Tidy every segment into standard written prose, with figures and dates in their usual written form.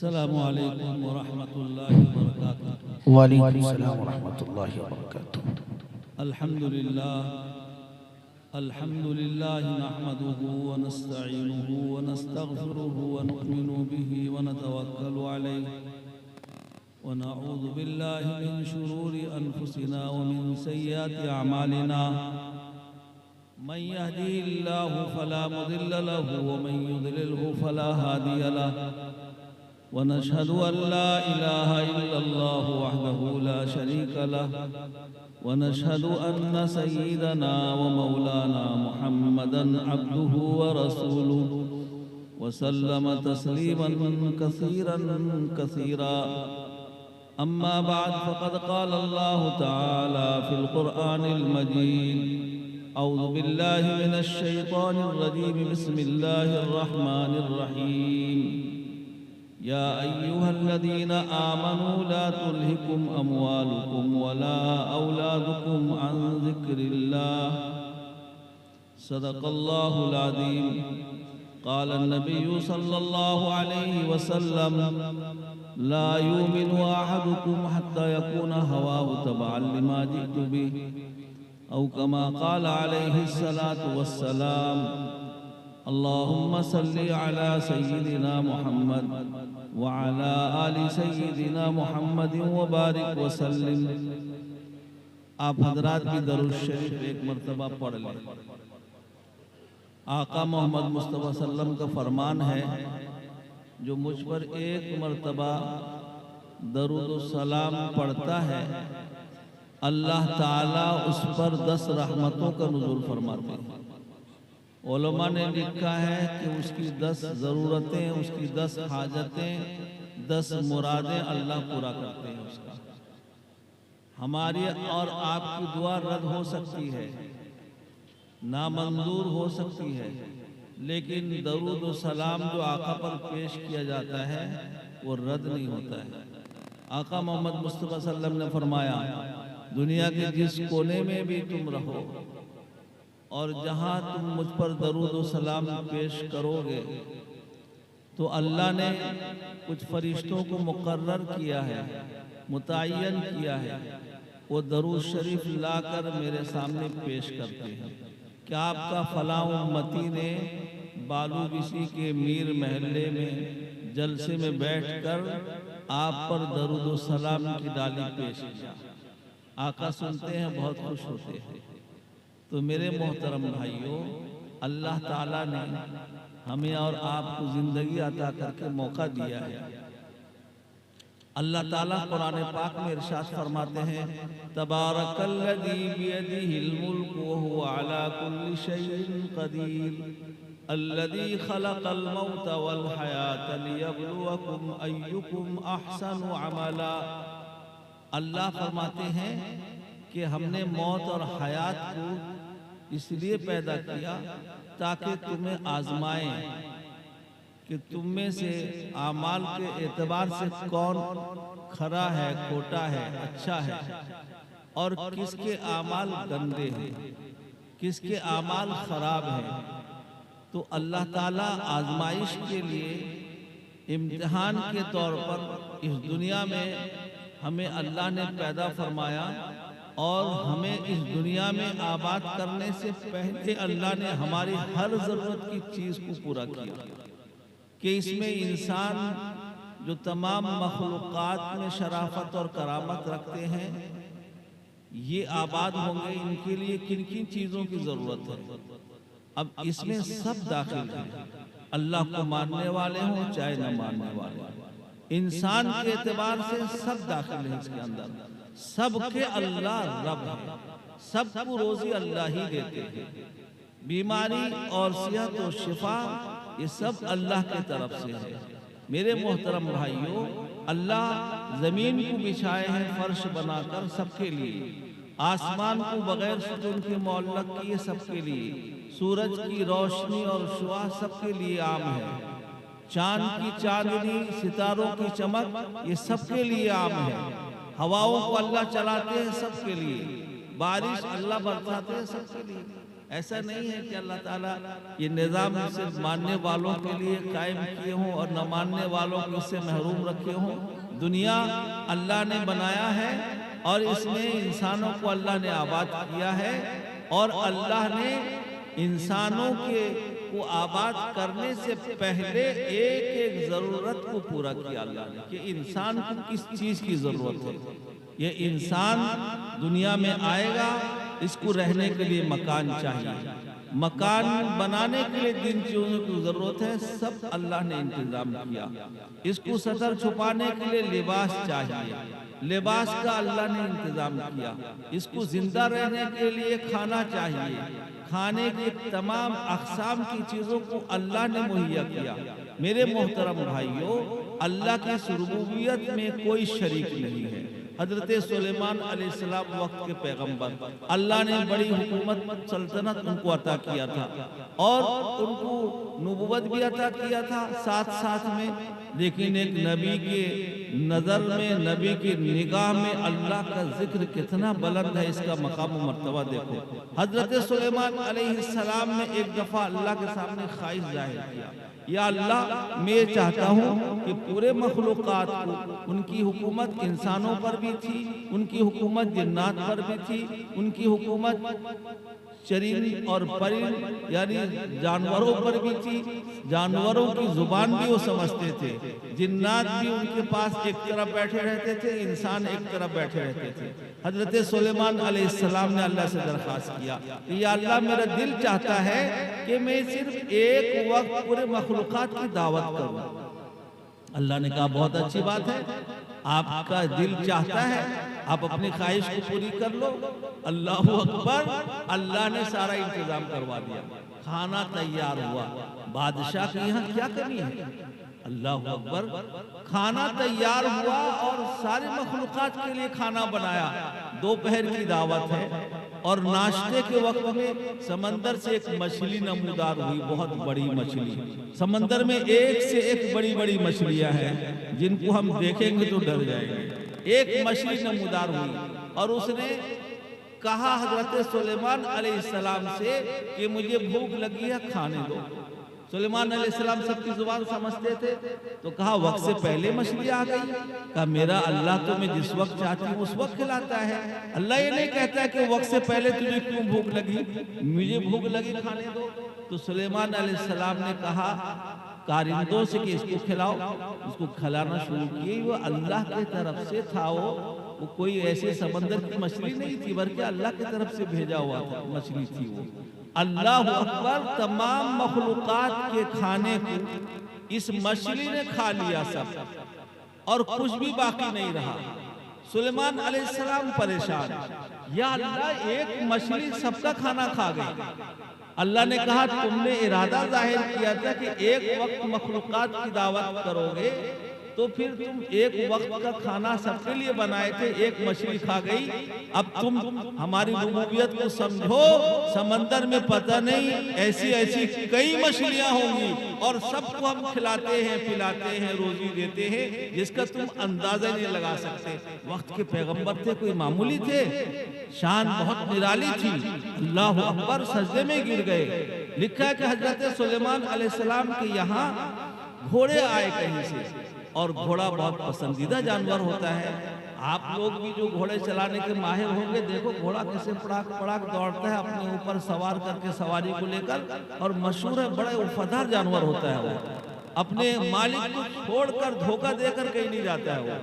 अस्सलामु अलैकुम व रहमतुल्लाहि व बरकातुहू। वालेकुम सलाम व रहमतुल्लाहि व बरकातुहू। अल्हम्दुलिल्लाह नहमदुहु व नस्तईनुहु व नस्तगफिरुहु व नु'मिनु बिही व नतवक्कलु अलैहि व नऊज़ु बिल्लाहि मिन शुरूरि अनफुसिना व मिन सय्यिआति अमालिना। मन यहदिहिल्लाहु फला मुदिल्ल लहु व मन युद्लिलहु फला हादिय लहु व नशहदु अन ला इलाहा इल्लल्लाहु वहदहु ला शरीका लहु व नशहदु अन्न सय्यिदना व मौलाना मुहम्मदन अब्दुहु व रसूलुहु व सल्लम तस्लीमन कसीरन कसीरा। अम्मा बाद फ़क़द क़ाल अल्लाहु तआला फ़िल क़ुरआनिल मजीद। अऊज़ु बिल्लाहि मिनश शैतानिर रजीम। बिस्मिल्लाहिर रहमानिर रहीम। या अय्युहल्लज़ीना आमनू ला तुल्हिकुम अमवालुकुम वला औलादुकुम अन ज़िक्रिल्लाह। सदक़ल्लाहुल अज़ीम। क़ाल अन्नबिय्यु सल्लल्लाहु अलैहि वसल्लम ला युमिनु अहदुकुम हत्ता यकून हवाहु तबअन लिमा जिअतु बिहि औ कमा क़ाल अलैहि सलातु वस्सलाम। अल्लाहुम्मा सल्लि अला सय्यिदिना मुहम्मद व अला आलि सय्यिदिना मुहम्मद व बारिक व सल्लिम। आप हजरात भी दरूद शरीफ एक मरतबा पढ़ लें। आका मोहम्मद मुस्तफ़ा सल्लम का फरमान है, जो मुझ पर एक मरतबा दरूद सलाम पढ़ता है, अल्लाह ताला उस पर 10 रहमतों का नुज़ूल फरमाते हैं। उलमा ने लिखा है कि उसकी 10 ज़रूरतें, उसकी 10 हाजतें, 10 मुरादें अल्लाह पूरा करते हैं। उसका हमारी और आपकी दुआ रद्द हो सकती है, नामंजूर हो सकती है, लेकिन दरूद व सलाम जो आका पर पेश किया जाता है वो रद्द नहीं होता है। आका मोहम्मद मुस्तफ़ा सल्लम ने फरमाया, दुनिया के जिस कोने में भी तुम रहो और जहाँ तुम मुझ पर दरूद व सलाम पेश करोगे, तो अल्लाह ने कुछ फरिश्तों को मुकर्रर किया है, मुतय्यन किया है, वो दरूद शरीफ लाकर मेरे सामने पेश करते हैं कि आपका फलां उम्मती ने बालू बिसी के मीर महल्ले में जलसे में बैठकर आप पर दरूद व सलाम की डाली पेश किया। आका सुनते हैं, बहुत खुश होते हैं। तो मेरे मोहतरम भाइयों, अल्लाह ताला ने हमें और आपको जिंदगी अता करके मौका दिया है। अल्लाह ताला कुरान पाक में इरशाद फरमाते हैं, तबारकल्लज़ी बियदिहिल मुल्कु व हुवा अला कुल्लि शैइन क़दीर अल्लज़ी खलक़ल मौता वल हयाता लियब्लुवकुम अय्युकुम अहसनु अमला। अल्लाह फरमाते हैं कि हमने मौत और हयात को इसलिए पैदा किया ताकि तुम्हें आजमाएं कि तुम में से आमाल के एतबार से कौन खरा है, खोटा है, अच्छा है, और किसके आमाल गंदे हैं, किसके आमाल खराब हैं। तो अल्लाह ताला आजमाइश के लिए, इम्तिहान के तौर पर इस दुनिया में हमें अल्लाह ने पैदा फरमाया, और हमें इस दुनिया में आबाद करने से पहले अल्लाह ने हमारी हर ज़रूरत की चीज़ को पूरा किया कि इसमें इंसान जो तमाम मखलूक़ात में शराफत और करामत रखते हैं, ये आबाद होंगे, इनके लिए किन किन चीज़ों की ज़रूरत है। अब इसमें सब दाखिल है, अल्लाह को मानने वाले हों चाहे न मानने वाले, इंसान के एतबार से सब दाखिल है इसके अंदर। सबके अल्लाह रब है, सबको रोजी अल्लाह ही देते हैं। बीमारी और सेहत और शिफा ये सब अल्लाह की तरफ से है। मेरे मोहतरम भाइयों, अल्लाह जमीन को बिछाए हैं फर्श बनाकर सबके लिए, आसमान को बगैर सुतून के मुअल्लक किए सबके लिए, सूरज की रोशनी और शुआ सबके लिए आम है, चांद की चांदनी, सितारों की चमक ये सबके लिए आम है, हवाओं को अल्लाह चलाते हैं सबके लिए, बारिश अल्लाह बरसाते हैं सबके लिए। ऐसा नहीं है कि अल्लाह ताला ये निज़ाम सिर्फ मानने वालों के लिए कायम किए हों और न मानने वालों को इससे महरूम रखे हों। दुनिया अल्लाह ने बनाया है और इसमें इंसानों को अल्लाह ने आबाद किया है और अल्लाह ने इंसानों को आबाद करने से पहले एक एक ज़रूरत को पूरा किया अल्लाह ने कि इंसान को किस चीज़ की ज़रूरत है। ये इंसान दुनिया में आएगा, इसको रहने के लिए मकान चाहिए, मकान बनाने के लिए जिन चीज़ों की ज़रूरत है सब अल्लाह ने इंतज़ाम किया। इसको सतर छुपाने के लिए लिबास चाहिए, लिबास का अल्लाह ने इंतज़ाम किया। इसको जिंदा रहने के लिए खाना चाहिए, खाने की तमाम अक़साम की चीज़ों को अल्लाह ने मुहैया किया। मेरे मोहतरम भाइयों, अल्लाह की रुबूबियत में कोई शरीक नहीं है। हजरत सुलेमान अलैहिस्सलाम वक्त के पैगंबर, अल्लाह ने बड़ी हुकूमत सल्तनत उनको अता किया था और उनको नबूवत भी अता किया था साथ साथ में। लेकिन एक नबी के नज़र में, नबी की निगाह में अल्लाह का जिक्र कितना बुलंद है, इसका मकाम व मर्तबा देखो। हजरत सुलेमान अलैहिस्सलाम ने एक दफ़ा अल्लाह के सामने ख्वाहिश जाहिर किया, या अल्लाह, मैं चाहता हूँ कि पूरे मखलूक़ात को, उनकी हुकूमत इंसानों पर भी थी, उनकी हुकूमत जिन्नात पर भी थी, उनकी हुकूमत चरीन और परिन यानी जानवरों पर भी थी। जानवरों की जुबान भी वो समझते थे, जिन्नात भी उनके पास एक तरफ बैठे रहते थे, इंसान एक तरफ बैठे रहते थे। हजरत सुलेमान अलैहिस्सलाम ने अल्लाह से दरख्वास्त किया कि या अल्लाह, मेरा दिल चाहता है कि मैं सिर्फ एक वक्त पूरे मखलूक़ात की दावत करूं। अल्लाह ने कहा बहुत अच्छी बात है, आपका दिल चाहता है, आप अपनी ख्वाहिश को पूरी कर लो। अल्लाह अकबर, अल्लाह ने सारा इंतजाम करवा दिया, खाना तैयार हुआ। बादशाह के यहाँ क्या कमी है? अल्लाह अकबर, खाना तैयार हुआ और सारे मखलूक़ात के लिए खाना बनाया। दोपहर की दावत है और नाश्ते के वक्त में समंदर से एक मछली नमूदार हुई, बहुत बड़ी मछली। समंदर में एक से एक बड़ी बड़ी मछलियां हैं जिनको हम देखेंगे तो डर जाएंगे। एक मछली नमूदार हुई और उसने कहा हजरत सुलेमान अलैहिस्सलाम से कि मुझे भूख लगी है, खाने दो। सुलेमान अलैहिस्सलाम सबकी जुबान समझते थे, तो कहा वक्त से पहले मछली आ गई। कहा मेरा अल्लाह तो मैं जिस वक्त चाहती हूँ उस वक्त खिलाता है। अल्लाह ये नहीं कहता है कि वक्त से पहले तुझे क्यों भूख लगी, मुझे भूख लगी, खाने दो। तो सुलेमान अलैहिस्सलाम ने कहा कारिंदों से कि इसको खिलाओ। उसको खिलाना शुरू किए। वो अल्लाह की तरफ से था, वो कोई ऐसे समंदर की मछली नहीं थी, बल्कि अल्लाह की तरफ से भेजा हुआ था मछली थी वो। अल्लाह अकबर, तमाम मखलूक़ात के खाने को इस मछली ने खा लिया सब, और कुछ भी बाकी नहीं रहा। सुलेमान अलैहिस्सलाम परेशान, या अल्लाह, एक मछली सबका खाना खा गई। अल्लाह ने कहा तुमने इरादा जाहिर किया था कि एक वक्त मखलूक़ात की दावत करोगे, तो फिर तुम एक वक्त का खाना सबके लिए बनाए थे, एक मछली खा गई। अब तुम हमारी रुबूबियत को समझो, समंदर में पता नहीं ऐसी ऐसी कई मछलियां होंगी और सबको हम खिलाते हैं, पिलाते हैं, रोजी देते हैं, जिसका तुम अंदाजा नहीं लगा सकते। वक्त के पैगंबर थे, कोई मामूली थे, शान बहुत निराली थी। अल्लाह अकबर, सजदे में गिर गए। लिखा है कि हजरत सुलेमान अलैहिस्सलाम के यहाँ घोड़े आए कहीं से, और घोड़ा बहुत पसंदीदा जानवर होता है। आप लोग भी जो घोड़े चलाने के माहिर होंगे, देखो घोड़ा कैसे पड़ाक पड़ाक दौड़ता है अपने ऊपर सवार करके, सवारी को लेकर, और मशहूर है, बड़ा वफादार जानवर होता है वो। अपने मालिक को छोड़कर, धोखा देकर कहीं नहीं जाता है वो।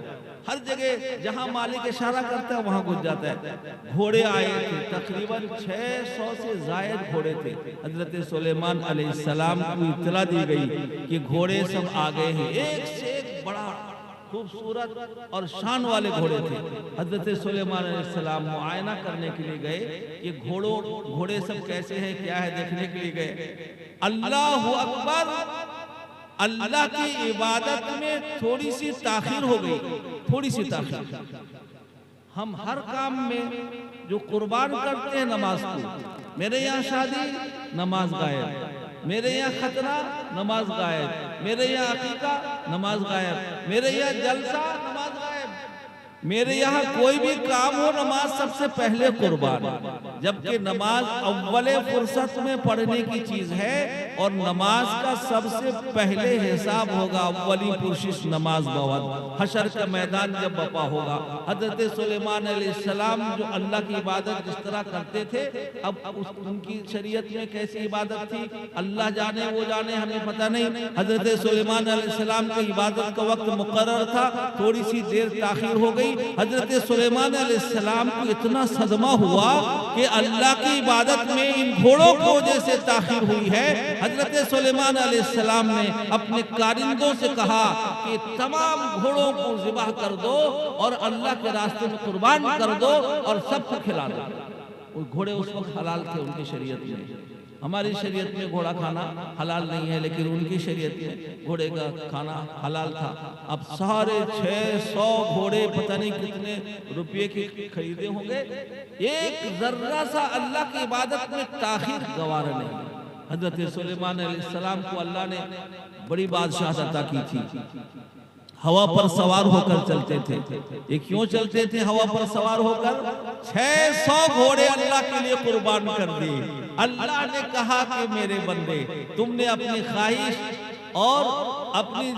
हर जगह जहां मालिक इशारा करता है वहां घुस जाता है। घोड़े आए थे, तकरीबन 600 से जायद घोड़े थे। हजरत सुलेमान अलैहिस्सलाम को इत्तला दी गई कि घोड़े सब आ गए हैं। एक से एक बड़ा खूबसूरत और शान वाले घोड़े थे। हजरत सुलेमान अलैहिस्सलाम मुआयना करने के लिए गए कि घोड़े सब कैसे हैं, क्या है, देखने के लिए गए। अल्लाह अकबर, अल्लाह की इबादत में थोड़ी सी ताखीर हो गई, थोड़ी सी ताखीर। हम हर काम में जो कुर्बान करते हैं नमाज को, मेरे यहाँ शादी, नमाज गायब, मेरे यहाँ खतना, नमाज गायब, मेरे यहाँ अकीका, नमाज गायब, मेरे यहाँ जलसा, नमाज गायब। मेरे यहाँ कोई भी काम हो नमाज सबसे पहले कुर्बान, जबकि नमाज अव्वले फुर्सत में पढ़ने की चीज है और नमाज का सबसे पहले हिसाब होगा अव्वली पुरशिश नमाज बवत हशर का मैदान जब बपा होगा। हजरत सुलेमान अलैहिस्सलाम जो अल्लाह की इबादत जिस तरह करते थे, अब उनकी शरीयत में कैसी इबादत थी अल्लाह जाने, वो जाने, हमें पता नहीं। हजरत सुलेमान अलैहिस्सलाम की इबादत का वक्त मुकर्रर था, थोड़ी सी देर ताखीर हो गई। हजरत सुलेमान अलैहिस्सलाम को इतना सदमा हुआ कि अल्लाह की इबादत में इन घोड़ों की वजह से ताखीर हुई है। हजरत सुलेमान अलैहिस्सलाम ने अपने कारिंदों से कहा कि तमाम घोड़ों को ज़िबह कर दो और अल्लाह के रास्ते में कुर्बान कर दो और सबको खिला दो। वो घोड़े उस वक्त हलाल थे उनकी शरीयत में। हमारी शरीयत में घोड़ा खाना हलाल नहीं है, लेकिन उनकी शरीयत में घोड़े का खाना हलाल था। अब सारे 600 घोड़े पता नहीं कितने रुपये के खरीदे होंगे, एक जर्रा सा अल्लाह की इबादत में ताखीर गवारा नहीं। हजरत सुलेमान अलैहिस्सलाम को अल्लाह ने बड़ी बादशाहत अता की थी, हवा पर सवार होकर चलते थे। ये क्यों चलते थे हवा पर सवार होकर? 600 घोड़े अल्लाह के लिए कुर्बान कर दिए। अल्लाह ने कहा कि मेरे बंदे, तुमने अपनी ख्वाहिश और अपनी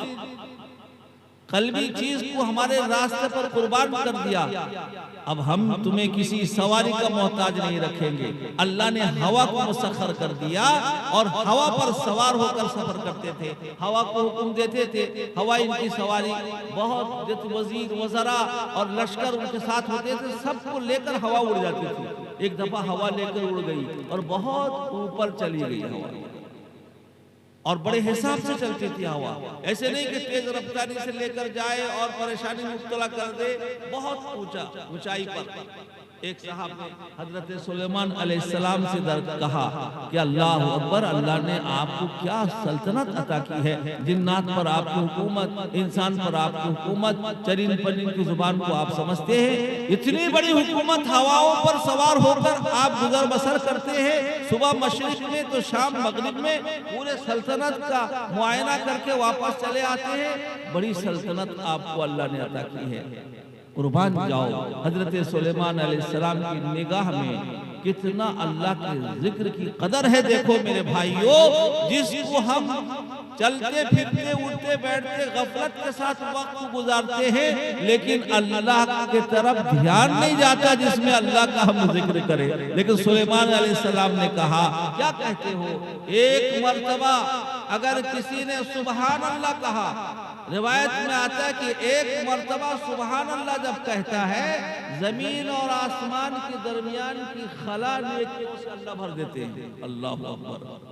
कल्बी चीज को हमारे रास्ते पर कुर्बान कर दिया, अब हम तुम्हें किसी सवारी का मोहताज नहीं रखेंगे। अल्लाह ने हवा को मुसख्खर कर दिया और हवा पर सवार होकर सफर करते थे, हवा को हुक्म देते थे, हवा इनकी सवारी, बहुत वजीर वज़रा और लश्कर उनके साथ होते थे, सबको लेकर हवा उड़ जाती थी। एक दफा हवा लेकर उड़ गई और बहुत ऊपर चली गई हवा, और बड़े हिसाब से चलती थी हवा। ऐसे नहीं कि तेज रफ्तारी से लेकर जाए और परेशानी में मुब्तला कर दे, बहुत ऊंचाई पर। एक साहब ने हजरत सुलेमान अलैहिस्सलाम से कहा कि अल्लाह अकबर, अल्लाह ने आपको क्या सल्तनत अता की है, जिन्नात पर आपकी हुकूमत, इंसान पर आपकी हुकूमत, चरिन परिन की जुबान को आप समझते हैं, इतनी बड़ी हुकूमत, हवाओं पर सवार होकर आप गुजर बसर करते हैं, सुबह मशरिक में तो शाम मगरिब में पूरे सल्तनत का मुआयना करके वापस चले आते हैं। बड़ी सल्तनत आपको अल्लाह ने अता की है, कुर्बान जाओ। हजरत सुलेमान अलैहिस्सलाम की निगाह में कितना अल्लाह के जिक्र की कदर है। देखो मेरे भाइयों, जिसको हम चलते फिरते उठते बैठते गफलत के साथ वक्त गुजारते हैं, लेकिन अल्लाह की तरफ ध्यान नहीं जाता जिसमें अल्लाह का हम जिक्र करें। लेकिन सुलेमान अलैहिस्सलाम ने कहा, क्या कहते हो, एक मर्तबा अगर किसी ने सुबहान अल्लाह कहा, रिवायत में आता है कि एक मर्तबा सुबहान अल्लाह जब कहता है, जमीन और आसमान के दरमियान की खला नेकियों से अल्लाह भर देते हैं। अल्लाह अकबर।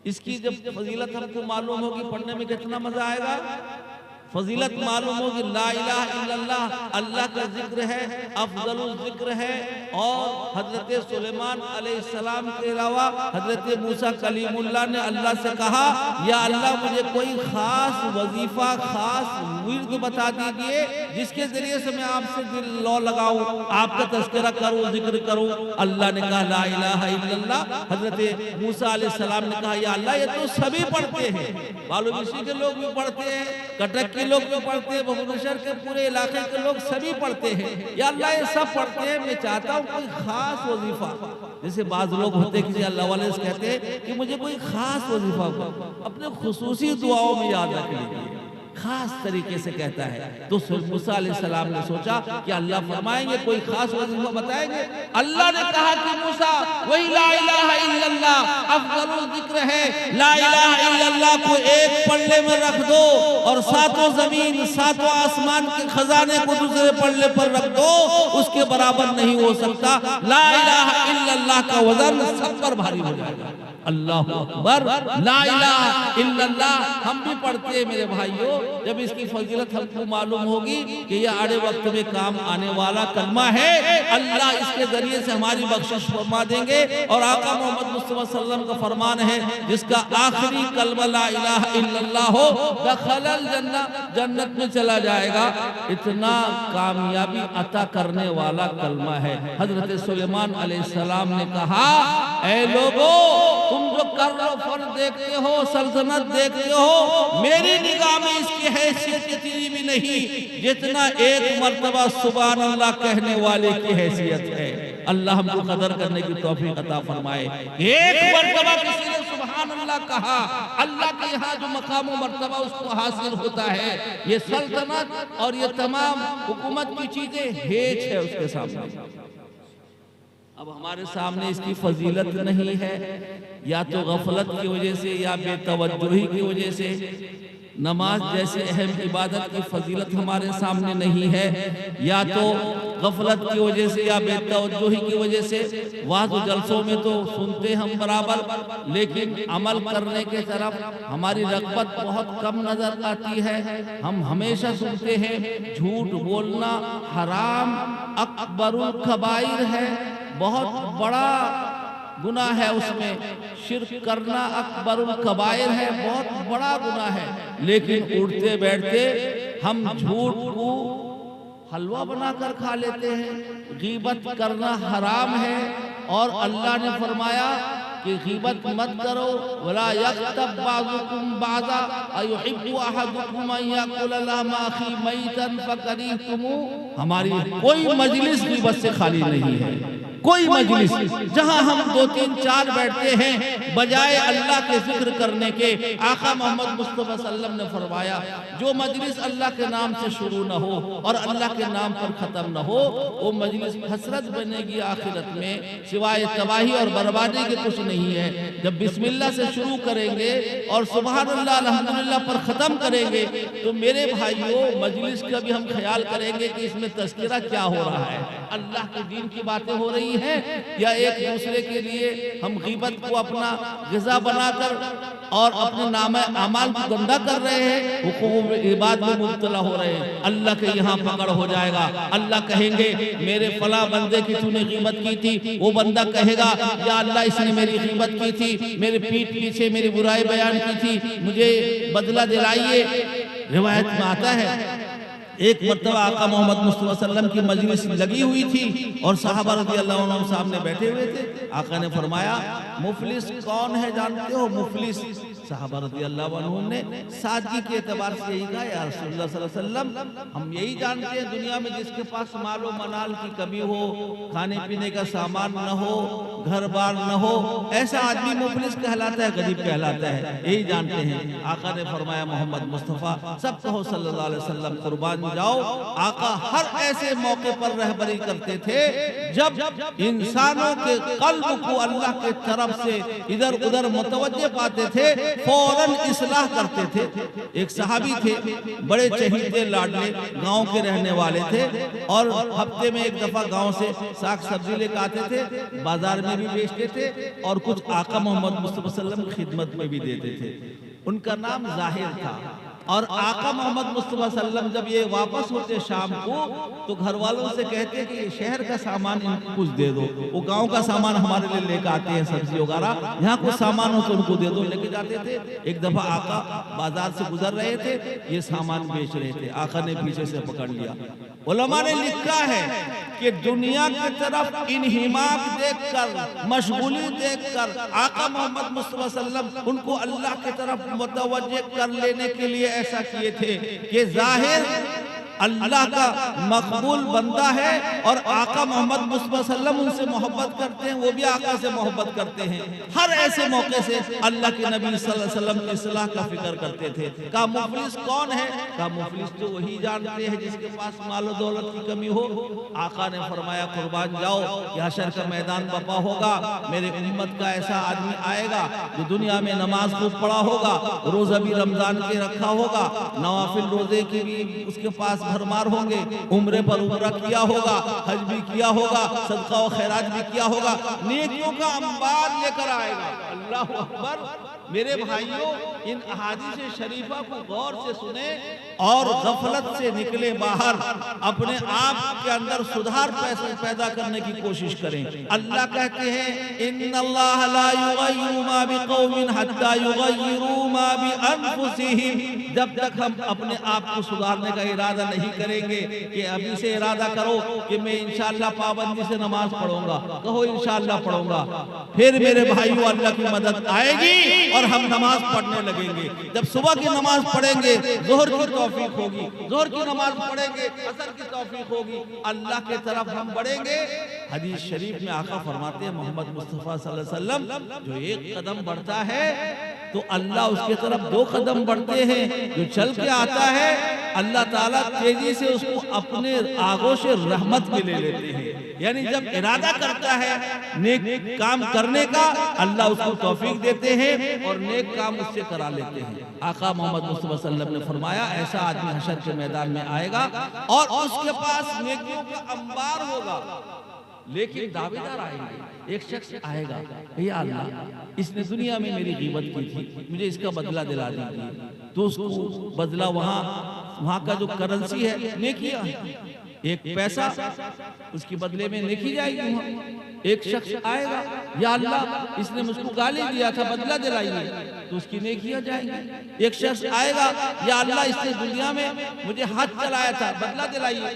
इसकी जब फजीलत हमको मालूम होगी, पढ़ने में कितना मजा आएगा। फजीलत मालूम होगी, ला इलाहा इल्लल्लाह अल्लाह का जिक्र है, अफजलुल जिक्र है। और हजरत सुलेमान अलैहिस्सलाम के अलावा हजरत मूसा कलीमुल्लाह ने अल्लाह से कहा, या अल्लाह मुझे कोई खास वजीफा, खास विर्द बता दीजिए जिसके जरिए से मैं आपसे दिल लो लगाऊं, आपका तज़किरा करूं, जिक्र करूं। अल्लाह ने कहा, ला इलाहा इल्लल्लाह। हजरत मूसा अलैहिस्सलाम ने कहा, या अल्लाह ये तो सभी पढ़ते हैं, बालूचिस्ती के लोग भी पढ़ते हैं, कटक के लोग भी पढ़ते हैं, भुवनेश्वर के पूरे इलाके के लोग सभी पढ़ते हैं, या अल्लाह ये सब पढ़ते हैं, मैं चाहता हूँ कोई खास वजीफा। जैसे बाज लोग होते हैं किसी अल्लाह वाले से कहते हैं कि मुझे कोई खास वजीफा अपने खुसूसी दुआओं में याद रख लीजिए, खास तरीके से कहता है। तो मूसा अलैहिस्सलाम ने सोचा कि अल्लाह फरमाएंगे कोई खास वजीफा बताएंगे। अल्लाह ने कहा कि मूसा, वही ला इलाहा इल्लल्लाह अफजलुल जिक्र है, ला इलाहा इल्लल्लाह को एक पल्ले में रख दो और सातों जमीन सातों आसमान के खजाने को दूसरे पल्ले पर रख दो, उसके बराबर नहीं हो सकता। ला इलाहा इल्लल्लाह का वजन सब पर भारी हो जाएगा। अल्लाह अकबर। ला इलाहा इल्लल्लाह हम भी पढ़ते हैं मेरे भाइयों, जब इसकी फजीलत हमको मालूम होगी कि यह आड़े वक्त में काम आने वाला कलमा है, अल्लाह इसके जरिए से हमारी बख्शिश फरमा देंगे। और आका मोहम्मद मुस्तफा सल्लल्लाहु अलैहि वसल्लम का फरमान है, जिसका आखिरी कलमा ला इलाहा इल्लल्लाह हो, दखलल जन्नत, जन्नत में चला जाएगा। इतना कामयाबी अता करने वाला कलमा है। हजरत सुलेमान अलैहिस्सलाम ने कहा ऐ लोगों, तुम जो कर्र फर्ज देखते हो, सल्तनत देखते हो, मेरी निगाह में इसकी हैसियत इतनी भी नहीं जितना एक मर्तबा सुभान अल्लाह कहने वाले की हैसियत है। अल्लाह हमको कदर करने की तौफीक अता फरमाए। एक मर्तबा किसी ने सुभान अल्लाह कहा, अल्लाह के यहाँ जो मकाम व मर्तबा उसको हासिल होता है। ये सल्तनत और ये तमाम हुकूमत की चीजें हेच है उसके सामने। अब हमारे सामने इसकी फजीलत नहीं है, या तो गफलत की वजह से या बेतवज्जोही की वजह से। नमाज जैसे अहम इबादत की फजीलत हमारे सामने नहीं है, या तो गफलत की वजह से या बेतवज्जोही की वजह से। वाज़ जलसों में तो सुनते हम बराबर, लेकिन अमल करने के तरफ हमारी रग़बत बहुत कम नजर आती है। हम हमेशा सुनते हैं झूठ बोलना हराम अकबरुल कबाइर है, बहुत बड़ा गुनाह है, उसमें शिर्क करना अकबरुल कबाइर है, बहुत बड़ा गुनाह है। लेकिन उठते बैठते हम झूठ को हलवा बनाकर खा लेते हैं। गीबत करना हराम है, और अल्लाह ने फरमाया कि गीबत मत करो। वला यग़्तब बाज़ुकुम बाज़ा अयुहिब्बु अहदुकुम अन याकुला लहमा अखी मैतन फकरीहतुमू। हमारी कोई मजलिस गीबत से खाली नहीं है, कोई मजलिस जहां हम 2 3 4 बैठते हैं बजाय अल्लाह के जिक्र करने के। आका मोहम्मद मुस्तफ़ा सल्लल्लाहु अलैहि वसल्लम ने फरमाया, जो मजलिस अल्लाह के नाम से शुरू न हो और अल्लाह के नाम पर खत्म न हो, वो मजलिस हसरत बनेगी आखिरत में, सिवाय तबाही और बर्बादी के कुछ नहीं है। जब बिस्मिल्लाह से शुरू करेंगे और सुभान अल्लाह अल्हम्दुलिल्लाह पर खत्म करेंगे, तो मेरे भाइयों मजलिस का भी हम ख्याल करेंगे कि इसमें तज़किरा क्या हो रहा है, अल्लाह के दीन की बातें हो रही है, या एक दूसरे के लिए हम गीबत को अपना ग़िज़ा बनाकर और अपने नाम अमाल को गंदा कर रहे हैं, हुकूम इबाद में मुब्तला हो रहे हैं। अल्लाह के यहाँ पकड़ हो जाएगा। अल्लाह कहेंगे मेरे फला बंदे की तूने गीबत की थी, वो बंदा कहेगा या अल्लाह इसने मेरी गीबत की थी, मेरे पीठ पीछे मेरी बुराई बयान की थी, मुझे बदला दिलाइए। रिवायत में आता है एक मर्तबा आका मोहम्मद मुस्तफ़ा सल्लल्लाहु अलैहि वसल्लम की मजलिस लगी हुई थी और सहाबा रज़ियल्लाहु अन्हुम सामने बैठे हुए थे। आका ने फरमाया, मुफलिस कौन है जानते हो? मुफलिस। सहाबा रज़ियल्लाहु अन्हुम ने सादगी के एतबार से यही कहा, या रसूलुल्लाह सल्लल्लाहु अलैहि वसल्लम, हम यही जानते हैं दुनिया में जिसके पास मालो मनाल की कमी हो, खाने पीने का सामान न हो, घर बार न हो, ऐसा आदमी मुफलिस कहलाता है, गरीब कहलाता है, यही जानते हैं। आका ने फरमाया, मोहम्मद मुस्तफ़ा सब कहो सल्लल्लाहु अलैहि वसल्लम, कुर्बान जाओ। आका हर ऐसे मौके पर रहबरी करते थे जब इंसानों के कल्ब को अल्लाह के तरफ से इधर उधर मुतवज्जे पाते थे, फौरन इस्लाह करते थे। एक सहाबी थे, बड़े चहीते लाडले, गांव के रहने वाले थे, और हफ्ते में एक दफा गांव से साग सब्जी लेकर आते थे, बाजार में भी बेचते थे और कुछ आका मोहम्मद मुस्तफ़ा सल्लल्लाहु अलैहि वसल्लम की खिदमत में भी देते थे। उनका नाम जाहिर था। और आका मोहम्मद मुस्तफ़ा सल्लल्लाहु अलैहि वसल्लम जब ये वापस होते शाम को, तो घर वालों से कहते कि शहर का सामान इनको कुछ दे दो, वो गांव का सामान हमारे लिए लेकर आते हैं, सब्जी वगैरह, यहाँ कुछ सामान हो तो उनको दे दो, लेके जाते थे। एक दफा आका बाजार से गुजर रहे थे, ये सामान बेच रहे थे, आका ने पीछे से पकड़ लिया। उलमा ने लिखा है कि दुनिया की तरफ इन्हिमाक देखकर, मशगूली देखकर आका मोहम्मद मुस्तफ़ा सल्लल्लाहु अलैहि वसल्लम उनको अल्लाह की तरफ मुतवज्जे कर लेने के लिए ऐसा किए थे कि जाहिर अल्लाह का मकबूल बंदा है और आका मोहम्मद मुस्तफ़ा सल्लल्लाहु अलैहि वसल्लम उनसे मोहब्बत करते हैं, वो भी आका से मोहब्बत करते हैं। हर ऐसे मौके से अल्लाह के नबी सल्लल्लाहु अलैहि वसल्लम की इस्लाह का फिक्र करते थे। का मुफलिस कौन है? का मुफलिस तो वही जानते हैं जिसके पास मालो दौलत की कमी हो। आका ने फरमाया, कुर्बान जाओ, हशर का मैदान बपा होगा, मेरे उम्मत का ऐसा आदमी आएगा जो दुनिया में नमाज खूब पढ़ा होगा, रोजा भी रमजान के रखा होगा, नवाफिल रोजे की भी उसके पास भरमार होंगे, उम्रे पर उम्रा किया होगा, हज भी किया होगा, सदका और खैरात भी किया होगा, नेकियों का अंबार लेकर आएगा। अल्लाह अकबर। मेरे भाइयों, इन अहादीस शरीफा को गौर से सुने और गफलत से निकले बाहर, अपने आप के अंदर सुधार पैदा करने की कोशिश करें। अल्लाह कहते हैं इन्नल्लाह ला युगय्यिरु मा बिकौमिन हत्ता युगय्यिरु मा बिअनफुसिहिम। जब तक हम अपने आप को सुधारने का इरादा नहीं करेंगे कि अभी से इरादा करो कि मैं इंशाअल्लाह पाबंदी से नमाज पढ़ूंगा, कहो इंशाअल्लाह पढ़ूंगा, फिर मेरे भाइयों अल्लाह की मदद आएगी और हम नमाज पढ़ने लगेंगे। जब सुबह की नमाज पढ़ेंगे जोहर की तौफीक होगी, जोहर की नमाज पढ़ेंगे असर की तौफीक होगी, अल्लाह के तरफ हम बढ़ेंगे। हदीस शरीफ में आका फरमाते हैं मोहम्मद मुस्तफा सल्लल्लाहु अलैहि वसल्लम, जो एक कदम बढ़ता है तो अल्लाह उसके तरफ 2 कदम बढ़ते हैं। जो चल के आता है अल्लाह ताला तेजी से उसको अपने आगोश रहमत में ले लेते हैं। यानी जब इरादा करता है नेक काम करने का, अल्लाह उसको तौफीक देते हैं और नेक काम उससे करा लेते हैं। आका मोहम्मद मुस्तफा सल्लल्लाहु अलैहि वसल्लम ने फरमाया ऐसा आदमी हशर के मैदान में आएगा और उसके पास नेकियों का अंबार होगा, लेकिन दावेदार आएंगे। एक शख्स आएगा, या अल्लाह इसने दुनिया में मेरी ग़ीबत की थी, मुझे इसका बदला दिला दीजिए। तो उसको बदला वहाँ का जो करेंसी है नेकिया, एक पैसा उसके बदले में नेकी जाएगी। एक शख्स आएगा, या अल्लाह इसने मुझको गाली दिया था, बदला दिलाइए, तो उसकी नेकियां जाएंगी। एक शख्स आएगा, या अल्लाह इसने दुनिया में मुझे हाथ चलाया था, बदला दिलाइए।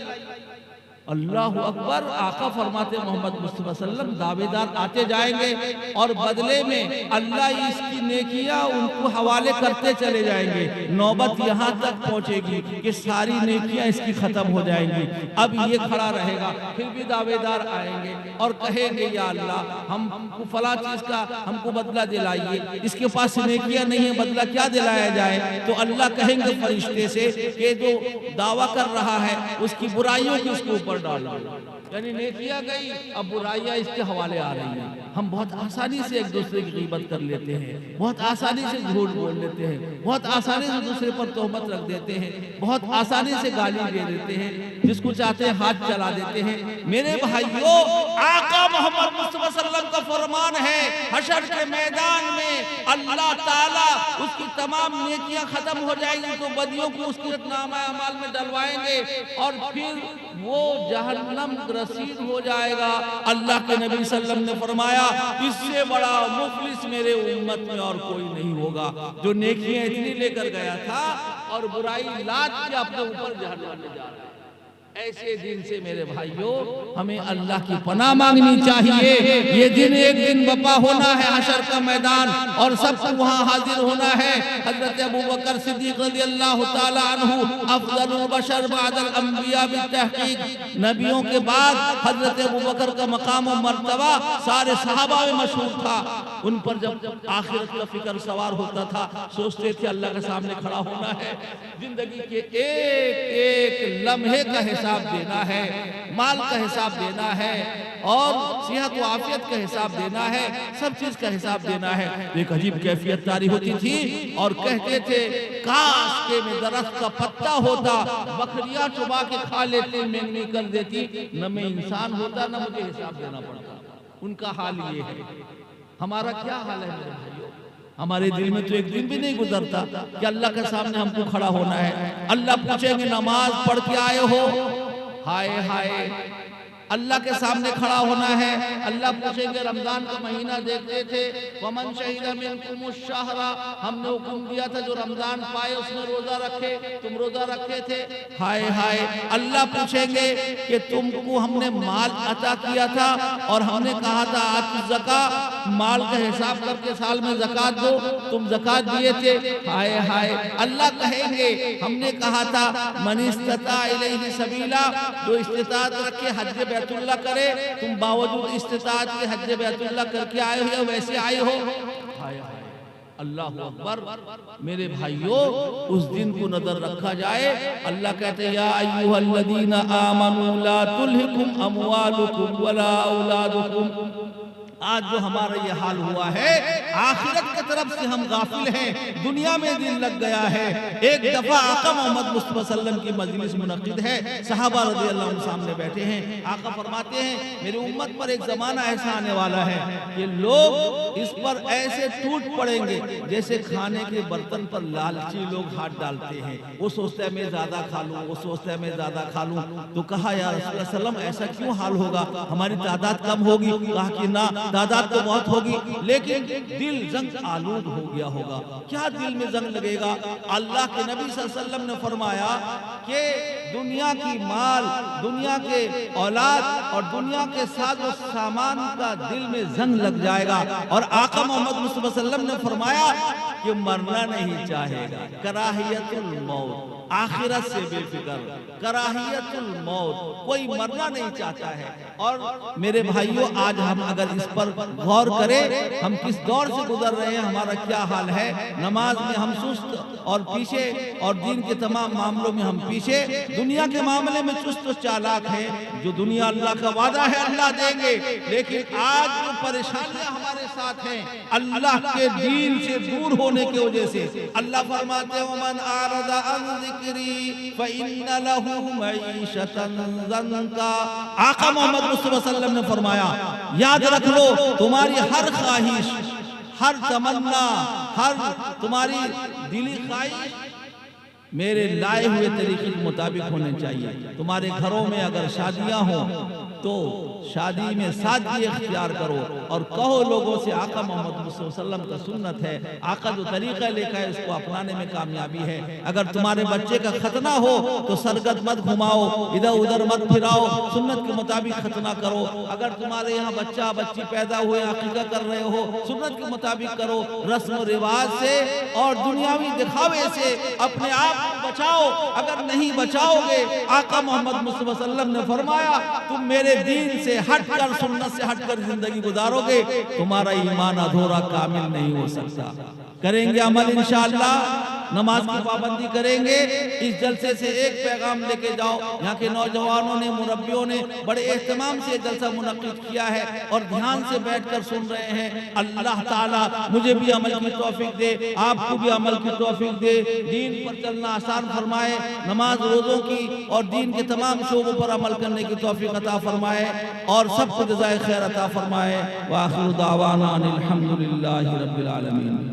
अल्लाह अकबर। आका फरमाते मोहम्मद मुस्तफा सल्लल्लाहु अलैहि वसल्लम दावेदार आते जाएंगे और बदले में अल्लाह इसकी नेकियां उनको हवाले करते चले जाएंगे। नौबत यहाँ तक पहुँचेगी कि सारी नेकियां इसकी खत्म हो जाएंगी। अब ये खड़ा रहेगा, फिर भी दावेदार आएंगे और कहेंगे या अल्लाह हमको फला चीज का हमको बदला दिलाइए, इसके पास नेकियां नहीं है, बदला क्या दिलाया जाए? तो अल्लाह कहेंगे फरिश्ते से कि जो दावा कर रहा है उसकी बुराइयों की उसके ऊपर डालो। यानी नेकियां गई, अब बुराइयां इसके हवाले आ रही हैं। हम बहुत आसानी से एक दूसरे की ग़ीबत कर लेते हैं, बहुत आसानी से झूठ बोल लेते हैं, बहुत आसानी से दूसरे पर तोहमत रख देते हैं, बहुत आसानी से गाली दे देते हैं, जिसको चाहते हैं हाथ चला देते हैं। मेरे भाइयों, आका मोहम्मद मुस्तफा सल्लल्लाहु अलैहि वसल्लम का फरमान है हशर के मैदान में अल्लाह ताला उसकी तमाम नेकियां खत्म हो जाएंगी तो बदियों को उसके नामा अमाल में डलवाएंगे और फिर वो जहन्नम रसीद हो जाएगा। अल्लाह के नबी सल्लल्लाहु अलैहि वसल्लम ने फरमाया इससे बड़ा मुफलिस मेरे उम्मत में और कोई नहीं होगा, जो नेकियां इतनी लेकर गया था और बुराई लाद के अपने ऊपर जहन्नम में जा रहा है। ऐसे दिन से मेरे भाइयों हमें अल्लाह की पनाह मांगनी चाहिए। ये दिन एक दिन बपा होना है, हशर का मैदान, और सबको वहाँ हाजिर होना है। हजरत अबू बकर सिद्दीक रज़ियल्लाहु ताला अन्हु अफज़लुल बशर बअदल अंबिया बित्तहक़ीक़, नबियों के बाद हजरत अबू बकर का मकाम और मर्तबा सारे सहाबा में मशहूर था। उन पर जब आखिरत का फिक्र सवार होता था, सोचते थे अल्लाह के सामने खड़ा होना है, जिंदगी के एक एक लम्हे का हिसाब देना है, माल का हिसाब देना है और सेहत व आफियत का हिसाब देना है, सब चीज का हिसाब देना है। एक अजीब कैफियत तारी होती थी और कहते थे काश के में दरख्त का पत्ता होता, बकरियां चुबा के खा लेते, मेमनी कर देती, न मैं इंसान होता न मुझे हिसाब देना पड़ता। उनका हाल ये है। हमारा क्या हाल है मेरे भाइयों? हमारे दिल में तो एक दिन भी नहीं गुजरता कि अल्लाह के सामने हमको खड़ा होना है। अल्लाह पूछेंगे नमाज पढ़ के आए हो? हाय हाय, अल्लाह के सामने खड़ा होना है। अल्लाह पूछेंगे रमजान का महीना देखते थे, वमन शहीदा मिनकुमुश शहरा, हमने हुक्म दिया था जो रमजान पाए उसने रोजा रखे, तुम रोजा रखे थे? हाय हाय। अल्लाह पूछेंगे कि तुमको हमने माल अता किया था और हमने कहा था आज ज़का, माल का हिसाब करके साल में ज़कात दो, तुम ज़कात दिए थे? हाय हाय। अल्लाह कहेंगे हमने कहा था मन इस्तता इलैहि सबीला, जो इस्तिताअत रखे हज बैतुल्ला करे, तुम बावजूद इस्तिताअत के हज बैतुल्ला करके आए हो, वैसे आए हो? हाय हाय। अल्लाह अकबर। मेरे भाइयों, उस दिन को नजर रखा जाए। अल्लाह कहते हैं या अय्युहल्लज़ीना आमनू ला तुल्हिकुम अमवालुकुम वला औलादुकुम आज जो हमारा ये हाल हुआ है, आखिरत की तरफ से हम गाफिल हैं, दुनिया में दिल लग गया है। एक दफा आका मोहम्मद मुस्तफा सल्लल्लाहु अलैहि वसल्लम की मजलिस मुनक्किद है, सहाबा रज़ियल्लाहु अन्हुम सामने बैठे हैं। आका फरमाते हैं मेरी उम्मत पर एक जमाना ऐसा आने वाला है कि लोग इस पर ऐसे टूट पड़ेंगे जैसे खाने के बर्तन पर लालची लोग हाथ डालते हैं। वो सोचता है मैं ज्यादा खा लूं, वो सोचता है मैं ज्यादा खा लूं। तो कहा या रसूल सल्लम ऐसा क्यों हाल होगा, हमारी तादाद कम होगी? कहा कि ना, तादाद तो बहुत होगी, लेकिन दिल जंग आलूद हो गया होगा। क्या दिल में जंग लगेगा? अल्लाह के नबी सल्लल्लाहु अलैहि वसल्लम ने फरमाया कि दुनिया की माल, दुनिया के औलाद और दुनिया के साजो सामान का दिल में जंग लग जाएगा। और आका मोहम्मद मुस्तफा सल्लल्लाहु अलैहि वसल्लम ने फरमाया कि मरना नहीं चाहेगा, कराहियतुल मौत, आखिरत से बेफिक्र, कराहियतुल मौत, कोई मरना नहीं चाहता है। और मेरे भाइयों, आज हम अगर इस पर गौर करें, हम किस दौर से गुजर रहे हैं, हमारा क्या हाल है। नमाज में हम सुस्त और पीछे, और दीन के तमाम मामलों में हम पीछे, दुनिया के मामले में चुस्त और चालाक हैं। जो दुनिया अल्लाह का वादा है अल्लाह देंगे, लेकिन आज जो परेशानियां हमारे साथ हैं अल्लाह के दीन से दूर होने की वजह से। अल्लाह फरमाते हैं वमन आरदा अन ज़िक्री फ़इन्न लहू मईशतन ज़ंका। आका मोहम्मद मुस्तफा सल्लल्लाहु अलैहि वसल्लम ने फरमाया, याद रख लो तुम्हारी हर ख्वाहिश, हर तमन्ना, हर तुम्हारी दिली ख्वाहिश मेरे लाए हुए तरीके के मुताबिक होने चाहिए। तुम्हारे घरों में अगर शादियां हों तो शादी में सादगी इख्तियार करो और कहो लोगों से आका मोहम्मद मुस्तफा सल्लल्लाहु अलैहि वसल्लम का सुन्नत है, आका जो तरीका लेकर है उसको अपनाने में कामयाबी है। अगर तुम्हारे बच्चे का खतना हो तो सरगद मत घुमाओ, इधर उधर मत फिराओ, सुन्नत के मुताबिक खतना करो। अगर तुम्हारे यहाँ बच्चा बच्ची पैदा हुए, अकीका कर रहे हो, सुन्नत के मुताबिक करो। रस्म रिवाज से और दुनियावी दिखावे से अपने आप बचाओ। अगर नहीं बचाओगे, आका मोहम्मद मुस्तफा सल्लल्लाहु अलैहि वसल्लम ने फरमाया तुम मेरे दीन से हटकर, सुन्नत से हटकर जिंदगी गुजारोगे, तुम्हारा ईमान अधूरा कामिल नहीं हो सकता। करेंगे अमल इंशाअल्लाह, नमाज की पाबंदी करेंगे। इस जलसे से एक पैगाम लेके जाओ। यहाँ के नौजवानों ने, मुरब्बियों ने बड़े एहतमाम से जलसा मुनक्किद किया है और ध्यान से बैठकर सुन रहे हैं। अल्लाह ताला मुझे भी अमल की तौफीक दे, आपको भी अमल की तौफीक दे, दीन पर चलना आसान फरमाए, नमाज रोजों की और दीन के तमाम शोबों पर अमल करने की तौफीक अता फरमाए और सबको जज़ाए खैर अता फरमाए। व आखिरु दावाना अनिल हम्दुलिल्लाहि रब्बिल आलमीन।